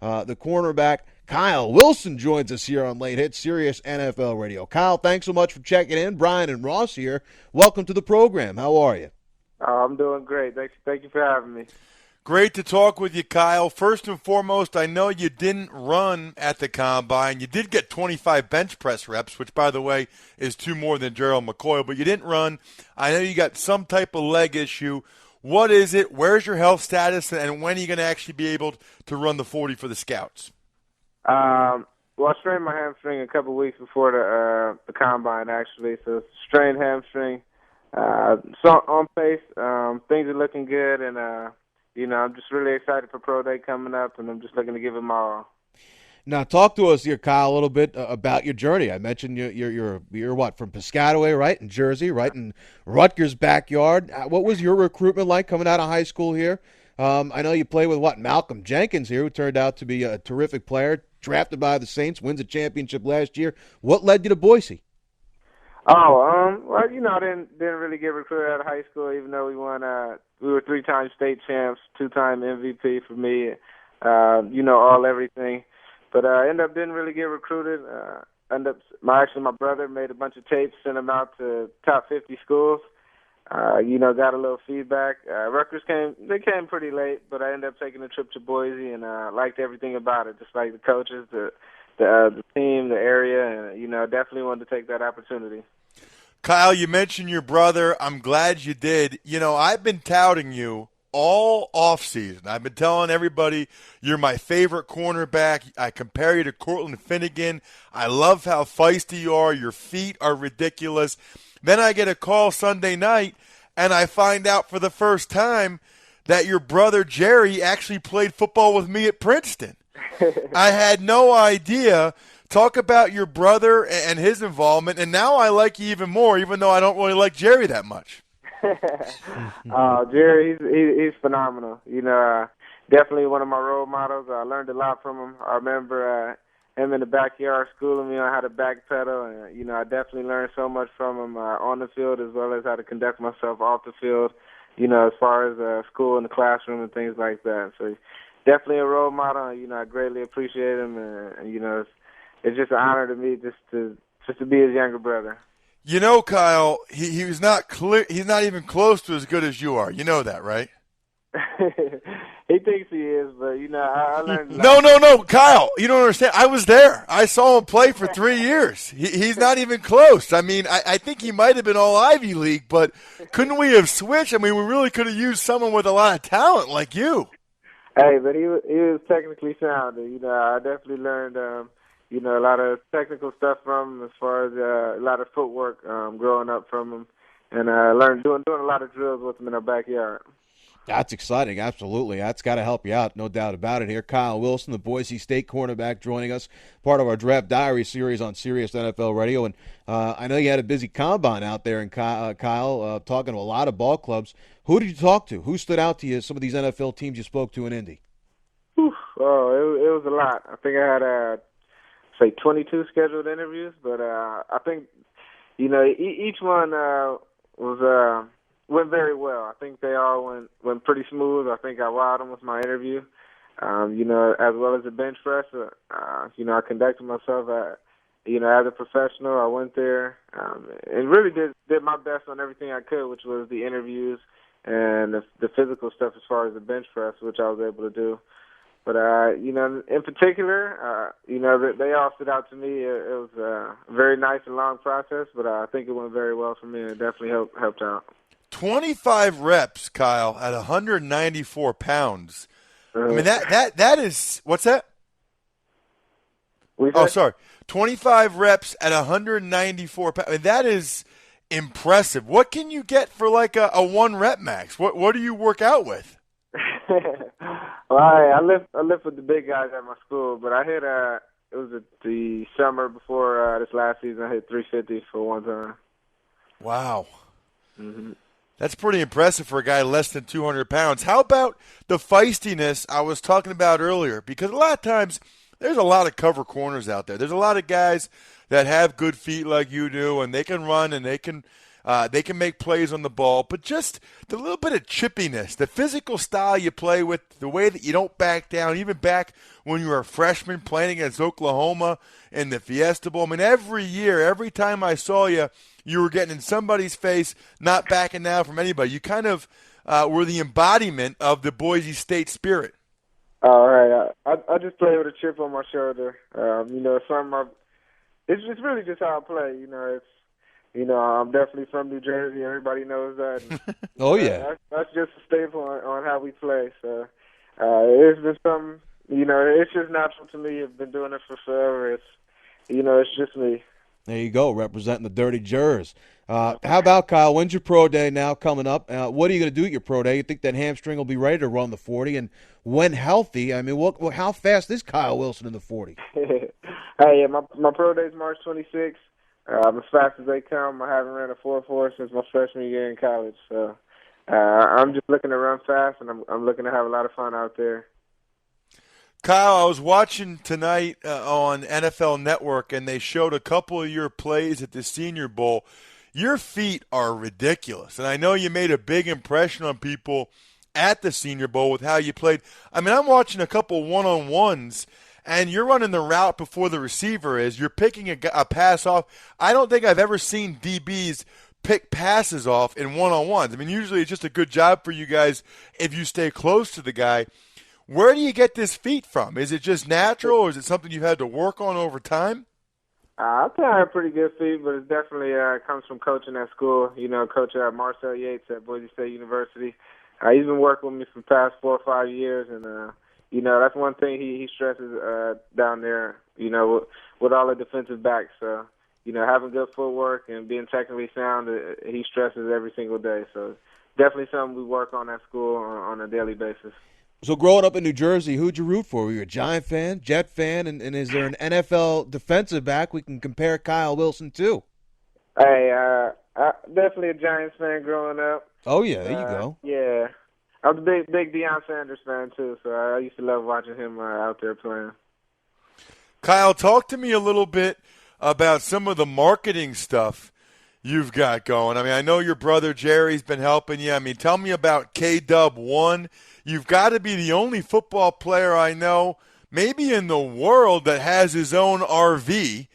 The cornerback, Kyle Wilson, joins us here on Late Hit, Sirius NFL Radio. Kyle, thanks so much for checking in. Bryan and Ross here. Welcome to the program. How are you? I'm doing great. Thank you for having me. Great to talk with you, Kyle. First and foremost, I know you didn't run at the Combine. You did get 25 bench press reps, which, by the way, is 2 more than Gerald McCoy, but you didn't run. I know you got some type of leg issue. What is it? Where's your health status? And when are you going to actually be able to run the 40 for the Scouts? Well, I strained my hamstring a couple weeks before the Combine, actually, so strained hamstring. So on pace, things are looking good, and I'm just really excited for Pro Day coming up, and I'm just looking to give it my all. Now, talk to us here, Kyle, a little bit about your journey. I mentioned you're what, from Piscataway, right, in Jersey, right in Rutgers' backyard. What was your recruitment like coming out of high school here? I know you played with Malcolm Jenkins here, who turned out to be a terrific player, drafted by the Saints, wins a championship last year. What led you to Boise? Well, I didn't really get recruited out of high school, even though we won. We were 3-time state champs, 2-time MVP for me. All everything. But I ended up didn't really get recruited. My brother made a bunch of tapes, sent them out to top 50 schools. Got a little feedback. Rutgers came pretty late, but I ended up taking a trip to Boise and liked everything about it, just like the coaches, the team, the area, and definitely wanted to take that opportunity. Kyle, you mentioned your brother. I'm glad you did. I've been touting you all offseason. I've been telling everybody you're my favorite cornerback. I compare you to Cortland Finnegan. I love how feisty you are. Your feet are ridiculous. Then I get a call Sunday night, and I find out for the first time that your brother Jerry actually played football with me at Princeton. I had no idea. Talk about your brother and his involvement, and now I like you even more, even though I don't really like Jerry that much. Jerry, he's phenomenal. Definitely one of my role models. I learned a lot from him. I remember him in the backyard schooling me on how to backpedal, and I definitely learned so much from him on the field as well as how to conduct myself off the field. As far as school and the classroom and things like that. So definitely a role model. I greatly appreciate him, and it's just an honor to me just to be his younger brother. Kyle, he's not he's not even close to as good as you are. You know that, right? He thinks he is, but I learned. No, Kyle, you don't understand. I was there. I saw him play for 3 years. He's not even close. I mean, I think he might have been all Ivy League, but couldn't we have switched? I mean, we really could have used someone with a lot of talent like you. Hey, but he was technically sound. I definitely learned, a lot of technical stuff from him as far as a lot of footwork growing up from him, and learned doing a lot of drills with him in our backyard. That's exciting, absolutely. That's got to help you out, no doubt about it here. Kyle Wilson, the Boise State cornerback, joining us, part of our Draft Diary series on Sirius NFL Radio. And I know you had a busy combine out there, and Kyle, talking to a lot of ball clubs. Who did you talk to? Who stood out to you, some of these NFL teams you spoke to in Indy? It was a lot. I think I had, 22 scheduled interviews, but I think, each one went very well. I think they all went pretty smooth. I think I wowed them with my interview, as well as the bench press. I conducted myself, as a professional. I went there and really did my best on everything I could, which was the interviews and the physical stuff as far as the bench press, which I was able to do. But, in particular, they all stood out to me. It was a very nice and long process, but I think it went very well for me, and it definitely helped out. 25 reps, Kyle, at 194 pounds. I mean, that is – what's that? Oh, sorry. 25 reps at 194 pounds. I mean, that is impressive. What can you get for like a one-rep max? What do you work out with? Well, I lift with the big guys at my school, but I hit it was the summer before this last season. I hit 350 for one time. Wow. Mm-hmm. That's pretty impressive for a guy less than 200 pounds. How about the feistiness I was talking about earlier? Because a lot of times there's a lot of cover corners out there. There's a lot of guys that have good feet like you do, and they can run and they can They can make plays on the ball, but just the little bit of chippiness, the physical style you play with, the way that you don't back down, even back when you were a freshman playing against Oklahoma in the Fiesta Bowl. I mean, every year, every time I saw you, you were getting in somebody's face, not backing down from anybody. You kind of were the embodiment of the Boise State spirit. All right. I just play with a chip on my shoulder. It's just really just how I play. I'm definitely from New Jersey. Everybody knows that. And, Oh, yeah. That's just a staple on how we play. So it's been something, it's just natural to me. I've been doing it for forever. It's just me. There you go, representing the Dirty Jers. How about, Kyle, when's your pro day now coming up? What are you going to do at your pro day? You think that hamstring will be ready to run the 40? And when healthy, I mean, how fast is Kyle Wilson in the 40? Hey, my pro day is March 26th. I'm as fast as they come. I haven't ran a 4.4 since my freshman year in college. So I'm just looking to run fast, and I'm looking to have a lot of fun out there. Kyle, I was watching tonight on NFL Network, and they showed a couple of your plays at the Senior Bowl. Your feet are ridiculous, and I know you made a big impression on people at the Senior Bowl with how you played. I mean, I'm watching a couple one-on-ones, and you're running the route before the receiver is. You're picking a pass off. I don't think I've ever seen DBs pick passes off in one-on-ones. I mean, usually it's just a good job for you guys if you stay close to the guy. Where do you get this feat from? Is it just natural, or is it something you've had to work on over time? I think I have pretty good feet, but it definitely comes from coaching at school. Coach Marcel Yates at Boise State University. He's been working with me for the past 4 or 5 years, and that's one thing he stresses down there. With all the defensive backs. So having good footwork and being technically sound, he stresses every single day. So definitely something we work on at school on a daily basis. So growing up in New Jersey, who'd you root for? Were you a Giant fan, Jet fan, and is there an NFL defensive back we can compare Kyle Wilson to? Hey, definitely a Giants fan growing up. Oh, yeah, there you go. Yeah. I was a big Deion Sanders fan, too, so I used to love watching him out there playing. Kyle, talk to me a little bit about some of the marketing stuff you've got going. I mean, I know your brother Jerry's been helping you. I mean, tell me about K-Dub-1. You've got to be the only football player I know, maybe in the world, that has his own RV.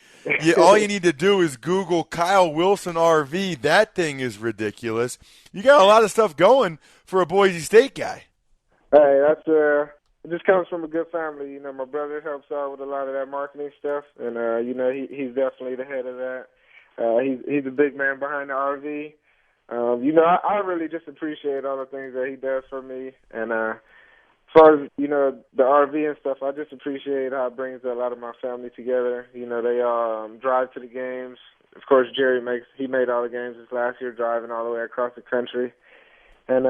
All you need to do is Google Kyle Wilson RV. That thing is ridiculous. You got a lot of stuff going for a Boise State guy. Hey, it just comes from a good family. My brother helps out with a lot of that marketing stuff, and he's definitely the head of that. He's a big man behind the RV. I really just appreciate all the things that he does for me. And as far as, the RV and stuff, I just appreciate how it brings a lot of my family together. They all drive to the games. Of course, Jerry made all the games this last year, driving all the way across the country. And,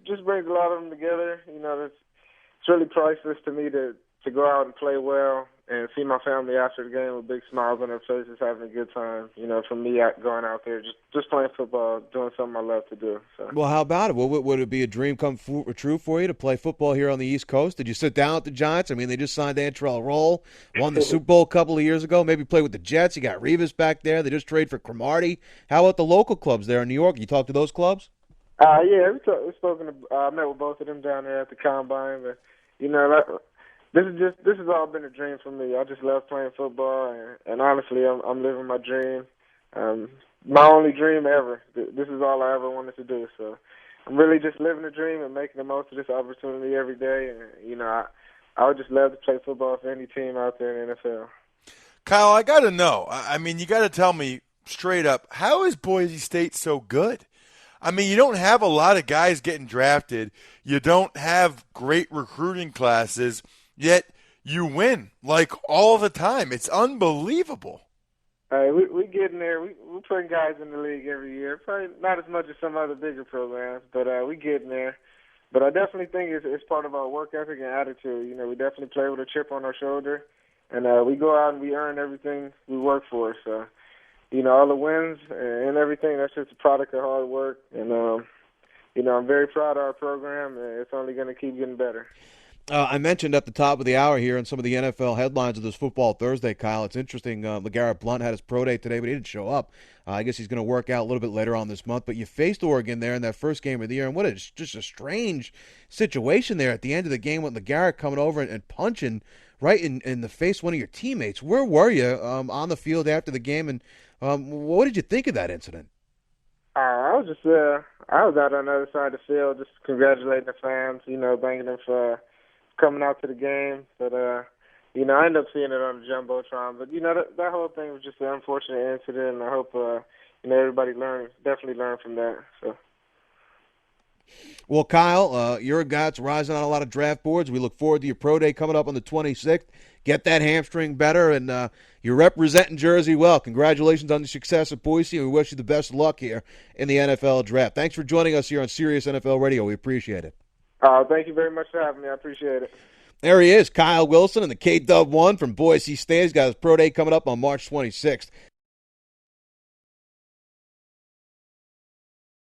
just brings a lot of them together. It's really priceless to me to go out and play well and see my family after the game with big smiles on their faces, having a good time. For me, going out there, just playing football, doing something I love to do. So. Well, how about it? Well, would it be a dream come true for you to play football here on the East Coast? Did you sit down with the Giants? I mean, they just signed Antrell Roll, won the Super Bowl a couple of years ago. Maybe play with the Jets. You got Revis back there. They just traded for Cromartie. How about the local clubs there in New York? You talk to those clubs? Yeah, we've spoken. I met with both of them down there at the Combine, but This has all been a dream for me. I just love playing football, and honestly, I'm living my dream. My only dream ever. This is all I ever wanted to do. So I'm really just living the dream and making the most of this opportunity every day. And I would just love to play football for any team out there in the NFL. Kyle, I got to know. I mean, you got to tell me straight up, how is Boise State so good? I mean, you don't have a lot of guys getting drafted. You don't have great recruiting classes. Yet you win, like, all the time. It's unbelievable. We getting there. We're putting guys in the league every year. Probably not as much as some other bigger programs, but we getting there. But I definitely think it's part of our work ethic and attitude. We definitely play with a chip on our shoulder, and we go out and we earn everything we work for. So, all the wins and everything, that's just a product of hard work. And, I'm very proud of our program, and it's only going to keep getting better. I mentioned at the top of the hour here in some of the NFL headlines of this Football Thursday, Kyle. It's interesting. LeGarrette Blount had his pro day today, but he didn't show up. I guess he's going to work out a little bit later on this month. But you faced Oregon there in that first game of the year, and just a strange situation there at the end of the game with LeGarrette coming over and punching right in the face one of your teammates. Where were you on the field after the game, and what did you think of that incident? I was out on the other side of the field, just congratulating the fans, thanking them for coming out to the game. But, I ended up seeing it on the Jumbotron. But, that whole thing was just an unfortunate incident, and I hope, everybody definitely learn from that. So. Well, Kyle, you're a guy that's rising on a lot of draft boards. We look forward to your pro day coming up on the 26th. Get that hamstring better, and you're representing Jersey well. Congratulations on the success at Boise, and we wish you the best of luck here in the NFL draft. Thanks for joining us here on Sirius NFL Radio. We appreciate it. Thank you very much for having me. I appreciate it. There he is, Kyle Wilson, and the K-Dub 1 from Boise State. He's got his pro day coming up on March 26th.